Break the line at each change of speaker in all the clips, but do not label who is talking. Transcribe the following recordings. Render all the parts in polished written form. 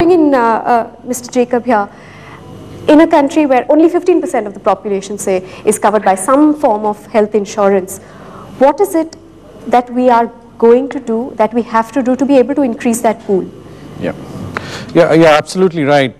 Mr. Jacob here. In a country where only 15% of the population, say, is covered by some form of health insurance, what is it that we are going to do, that we have to do to be able to increase that pool?
Yeah, absolutely right.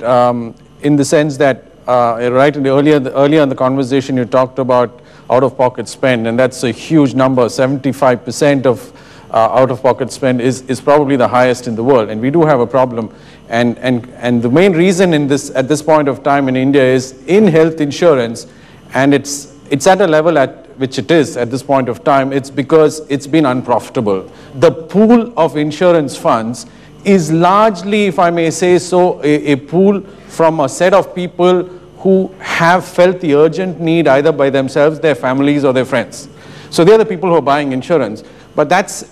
In the sense that, right in the earlier in the conversation, you talked about out-of-pocket spend, and that's a huge number. 75% of out-of-pocket spend is probably the highest in the world, and we do have a problem. And the main reason at this point of time in India is in health insurance, and it's at a level at which it is at this point of time. It's because it's been unprofitable. The pool of insurance funds is largely, if I may say so, a pool from a set of people who have felt the urgent need either by themselves, their families, or their friends. So they're the people who are buying insurance. But that's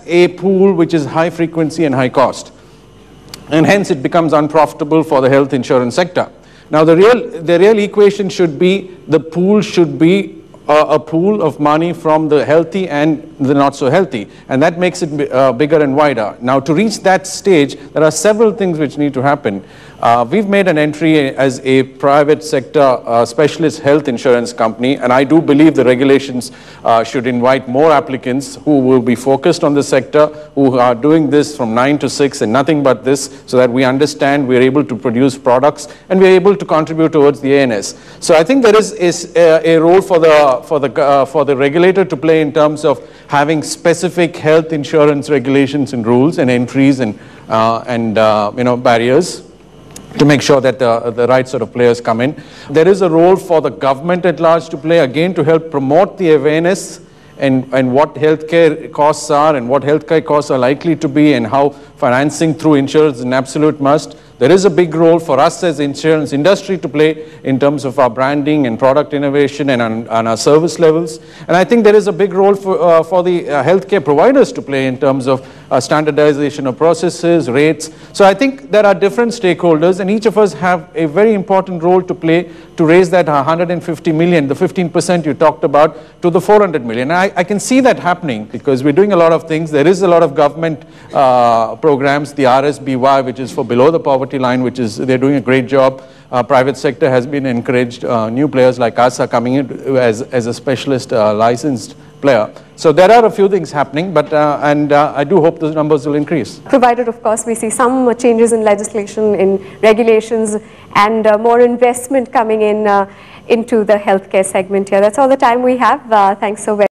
a pool which is high frequency and high cost. And hence it becomes unprofitable for the health insurance sector. Now the real equation should be, the pool should be a pool of money from the healthy and the not so healthy, and that makes it bigger and wider. Now to reach that stage, there are several things which need to happen. We've made an entry as a private sector specialist health insurance company, and I do believe the regulations should invite more applicants who will be focused on the sector, who are doing this from 9 to 6 and nothing but this, so that we understand we're able to produce products and we're able to contribute towards the ANS. So I think there is a role for the regulator to play in terms of having specific health insurance regulations and rules and entries and barriers to make sure that the right sort of players come in. There is a role for the government at large to play, again, to help promote the awareness and what healthcare costs are and what healthcare costs are likely to be, and how financing through insurance is an absolute must. There is a big role for us as insurance industry to play in terms of our branding and product innovation and on our service levels. And I think there is a big role for the healthcare providers to play in terms of standardization of processes, rates. So I think there are different stakeholders, and each of us have a very important role to play to raise that 150 million, the 15% you talked about, to the 400 million. And I can see that happening because we're doing a lot of things. There is a lot of government programs, the RSBY, which is for below the poverty line, which is, they're doing a great job. Private sector has been encouraged. New players like us are coming in as a specialist licensed player. So there are a few things happening, but I do hope those numbers will increase.
Provided, of course, we see some changes in legislation, in regulations, and more investment coming in into the healthcare segment here. That's all the time we have. Thanks so very much.